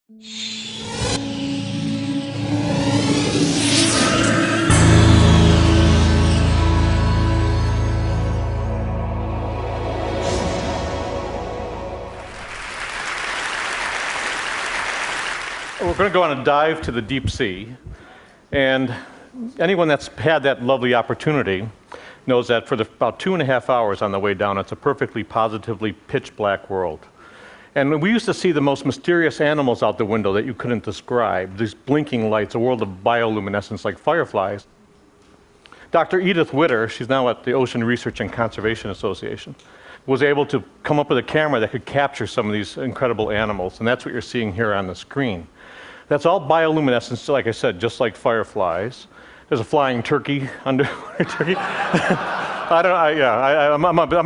We're going to go on a dive to the deep sea, and anyone that's had that lovely opportunity knows that for about 2.5 hours on the way down, it's a perfectly positively pitch black world. And we used to see the most mysterious animals out the window that you couldn't describe, these blinking lights, a world of bioluminescence like fireflies. Dr. Edith Witter, she's now at the Ocean Research and Conservation Association, was able to come up with a camera that could capture some of these incredible animals, and that's what you're seeing here on the screen. That's all bioluminescence, like I said, just like fireflies. There's a flying turkey under turkey. I'm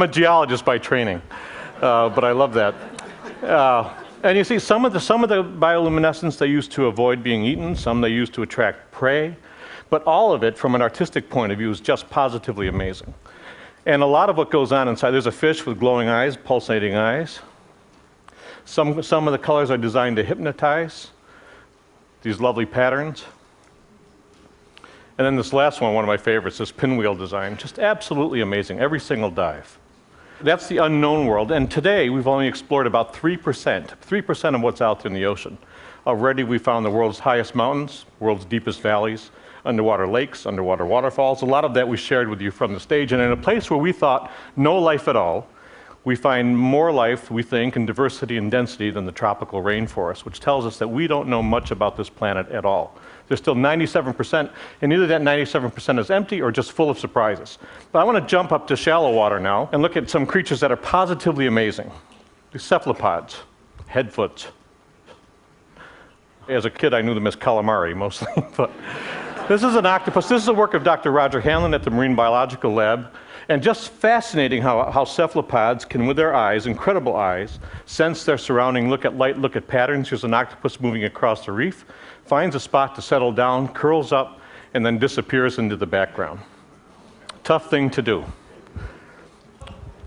a geologist by training, but I love that. And you see, some of the bioluminescence they use to avoid being eaten, some they use to attract prey, but all of it, from an artistic point of view, is just positively amazing. And a lot of what goes on inside, there's a fish with glowing eyes, pulsating eyes. Some of the colors are designed to hypnotize. These lovely patterns. And then this last one of my favorites, this pinwheel design, just absolutely amazing, every single dive. That's the unknown world, and today we've only explored about 3% of what's out there in the ocean. Already we found the world's highest mountains, world's deepest valleys, underwater lakes, underwater waterfalls. A lot of that we shared with you from the stage, and in a place where we thought no life at all, we find more life, we think, in diversity and density than the tropical rainforest, which tells us that we don't know much about this planet at all. There's still 97%, and either that 97% is empty or just full of surprises. But I want to jump up to shallow water now and look at some creatures that are positively amazing. These cephalopods, headfoots. As a kid, I knew them as calamari mostly, but this is an octopus. This is the work of Dr. Roger Hanlon at the Marine Biological Lab. And just fascinating how cephalopods can, with their eyes, incredible eyes, sense their surrounding, look at light, look at patterns. Here's an octopus moving across the reef, finds a spot to settle down, curls up, and then disappears into the background. Tough thing to do.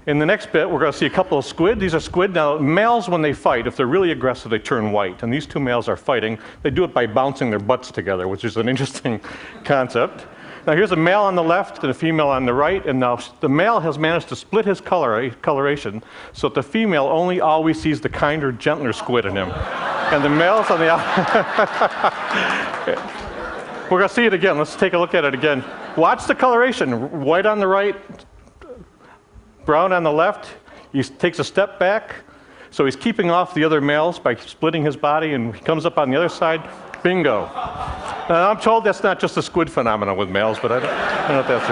In the next bit, we're going to see a couple of squid. These are squid. Now, males, when they fight, if they're really aggressive, they turn white. And these two males are fighting. They do it by bouncing their butts together, which is an interesting concept. Now here's a male on the left and a female on the right, and now the male has managed to split his coloration so that the female only always sees the kinder, gentler squid in him. And the male's on the We're going to see it again. Let's take a look at it again. Watch the coloration. White on the right, brown on the left. He takes a step back, so he's keeping off the other males by splitting his body, and he comes up on the other side. Bingo. Now, I'm told that's not just a squid phenomenon with males, but I don't know if that's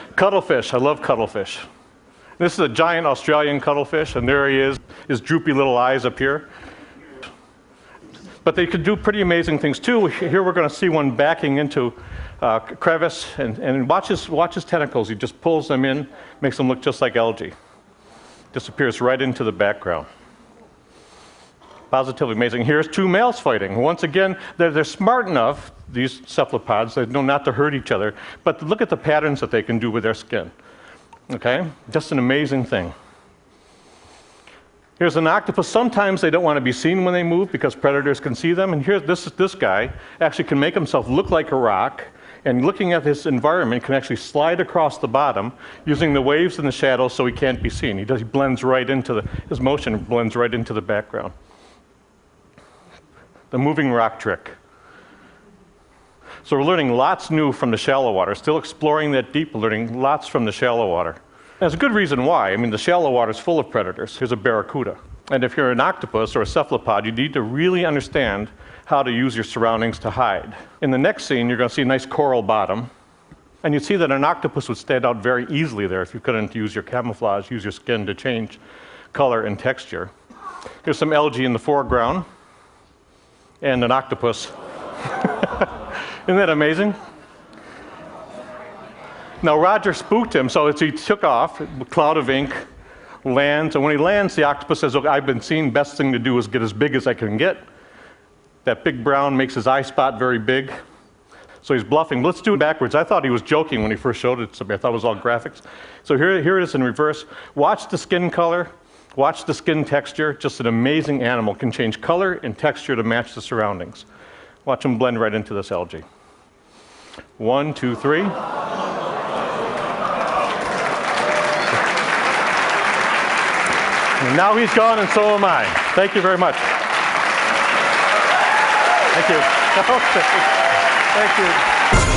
it. Cuttlefish. I love cuttlefish. This is a giant Australian cuttlefish, and there he is, his droopy little eyes up here. But they could do pretty amazing things too. Here we're going to see one backing into a crevice, and watch his tentacles. He just pulls them in, makes them look just like algae. Disappears right into the background. Positively amazing. Here's two males fighting. Once again, they're smart enough, these cephalopods, they know not to hurt each other, but look at the patterns that they can do with their skin. Okay? Just an amazing thing. Here's an octopus. Sometimes they don't want to be seen when they move because predators can see them. And here's this guy actually can make himself look like a rock, and looking at his environment can actually slide across the bottom using the waves and the shadows so he can't be seen. He blends right into his motion blends right into the background. The moving rock trick. So we're learning lots new from the shallow water, still exploring that deep, learning lots from the shallow water. There's a good reason why. I mean, the shallow water is full of predators. Here's a barracuda. And if you're an octopus or a cephalopod, you need to really understand how to use your surroundings to hide. In the next scene, you're going to see a nice coral bottom. And you'd see that an octopus would stand out very easily there if you couldn't use your camouflage, use your skin to change color and texture. Here's some algae in the foreground. And an octopus. Isn't that amazing? Now Roger spooked him, so he took off, a cloud of ink, lands, and when he lands, the octopus says, "Okay, I've been seen, best thing to do is get as big as I can get." That big brown makes his eye spot very big, so he's bluffing. Let's do it backwards. I thought he was joking when he first showed it to me. I thought it was all graphics. So here it is in reverse. Watch the skin color. Watch the skin texture. Just an amazing animal. Can change color and texture to match the surroundings. Watch him blend right into this algae. 1, 2, 3. And now he's gone, and so am I. Thank you very much. Thank you. Thank you.